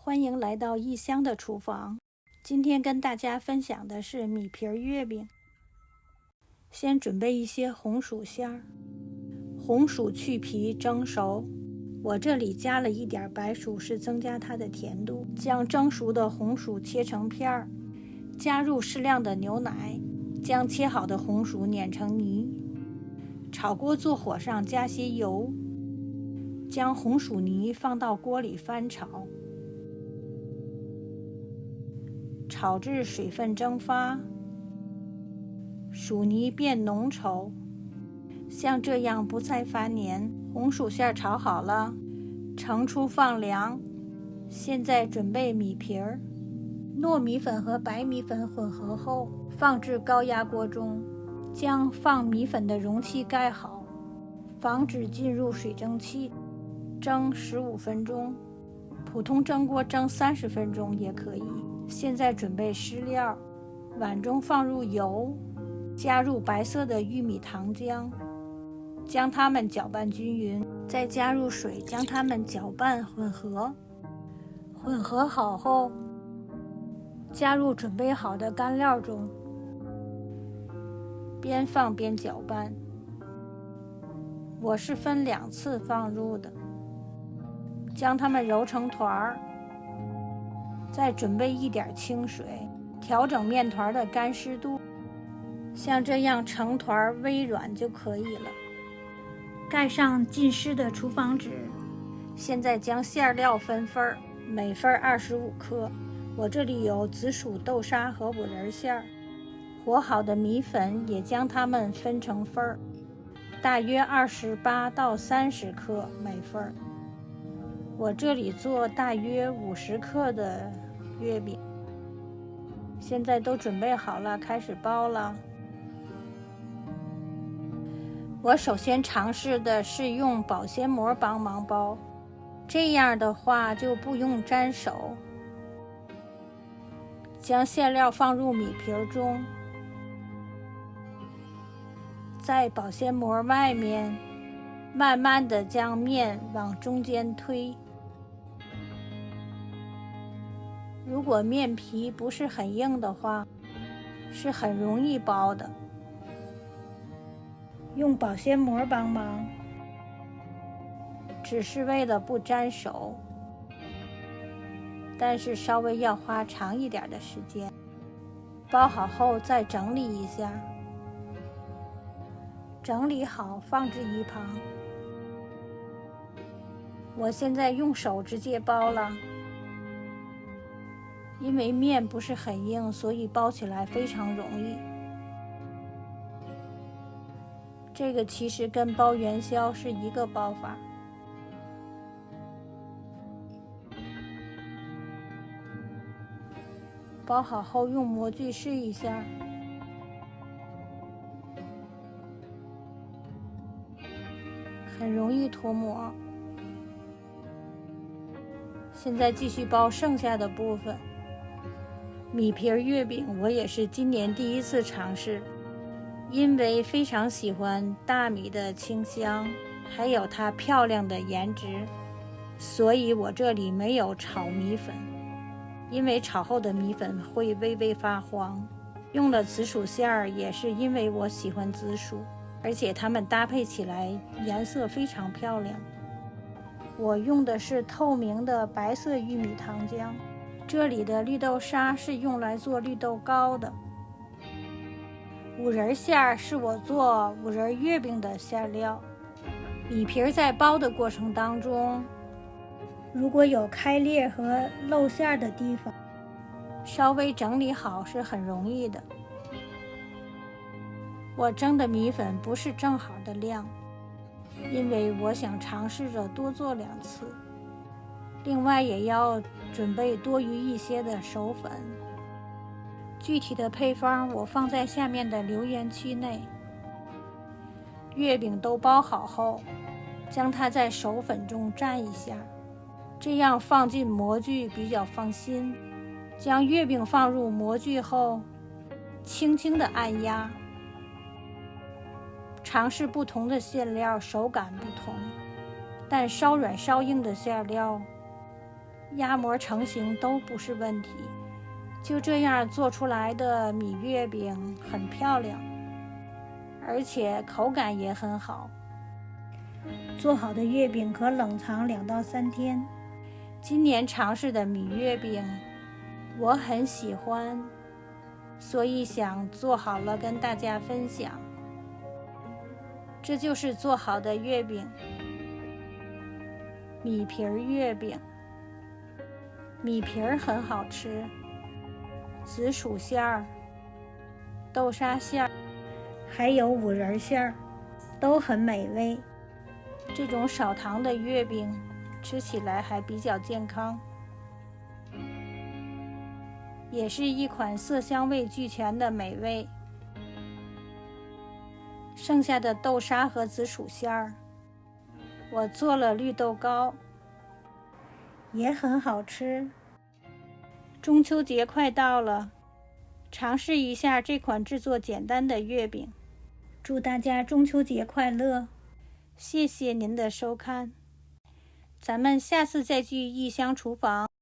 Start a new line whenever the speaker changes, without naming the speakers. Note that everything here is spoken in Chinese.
欢迎来到异乡的厨房。今天跟大家分享的是米皮月饼。先准备一些红薯馅儿，红薯去皮蒸熟，我这里加了一点白薯，是增加它的甜度。将蒸熟的红薯切成片儿，加入适量的牛奶，将切好的红薯碾成泥。炒锅做火上加些油，将红薯泥放到锅里翻炒，炒至水分蒸发，薯泥变浓稠，像这样不再发黏。红薯馅炒好了，盛出放凉。现在准备米皮儿，糯米粉和白米粉混合后，放至高压锅中，将放米粉的容器盖好，防止进入水蒸气，蒸15分钟。普通蒸锅蒸30分钟也可以。现在准备湿料，碗中放入油，加入白色的玉米糖浆，将它们搅拌均匀，再加入水，将它们搅拌混合。混合好后，加入准备好的干料中，边放边搅拌。我是分2次放入的，将它们揉成团儿。再准备一点清水，调整面团的干湿度，像这样成团微软就可以了。盖上浸湿的厨房纸。现在将馅料分份，每份25克。我这里有紫薯豆沙和五仁馅，和好的米粉也将它们分成份，大约28到30克每份。我这里做大约50克的月饼。现在都准备好了，开始包了。我首先尝试的是用保鲜膜帮忙包，这样的话就不用沾手。将馅料放入米皮中，在保鲜膜外面慢慢地将面往中间推。如果面皮不是很硬的话，是很容易包的。用保鲜膜帮忙，只是为了不沾手，但是稍微要花长一点的时间。包好后再整理一下，整理好放置一旁。我现在用手直接包了，因为面不是很硬，所以包起来非常容易。这个其实跟包元宵是一个包法。包好后用模具试一下，很容易脱模。现在继续包剩下的部分。米皮月饼我也是今年第1次尝试，因为非常喜欢大米的清香，还有它漂亮的颜值，所以我这里没有炒米粉，因为炒后的米粉会微微发黄。用了紫薯馅儿也是因为我喜欢紫薯，而且它们搭配起来颜色非常漂亮。我用的是透明的白色玉米糖浆，这里的绿豆沙是用来做绿豆糕的。五仁馅儿是我做五仁月饼的馅料。米皮在包的过程当中，如果有开裂和漏馅的地方，稍微整理好是很容易的。我蒸的米粉不是正好的量，因为我想尝试着多做2次。另外也要准备多余一些的手粉。具体的配方我放在下面的留言区内。月饼都包好后，将它在手粉中蘸一下，这样放进模具比较放心。将月饼放入模具后，轻轻地按压。尝试不同的馅料，手感不同，但稍软稍硬的馅料压模成型都不是问题。就这样做出来的米月饼很漂亮，而且口感也很好。做好的月饼可冷藏2到3天。今年尝试的米月饼我很喜欢，所以想做好了跟大家分享。这就是做好的月饼，米皮月饼。米皮很好吃，紫薯馅儿、豆沙馅儿，还有五仁馅儿，都很美味。这种少糖的月饼吃起来还比较健康，也是一款色香味俱全的美味。剩下的豆沙和紫薯馅儿，我做了绿豆糕，也很好吃。中秋节快到了，尝试一下这款制作简单的月饼。祝大家中秋节快乐！谢谢您的收看，咱们下次再聚异乡厨房。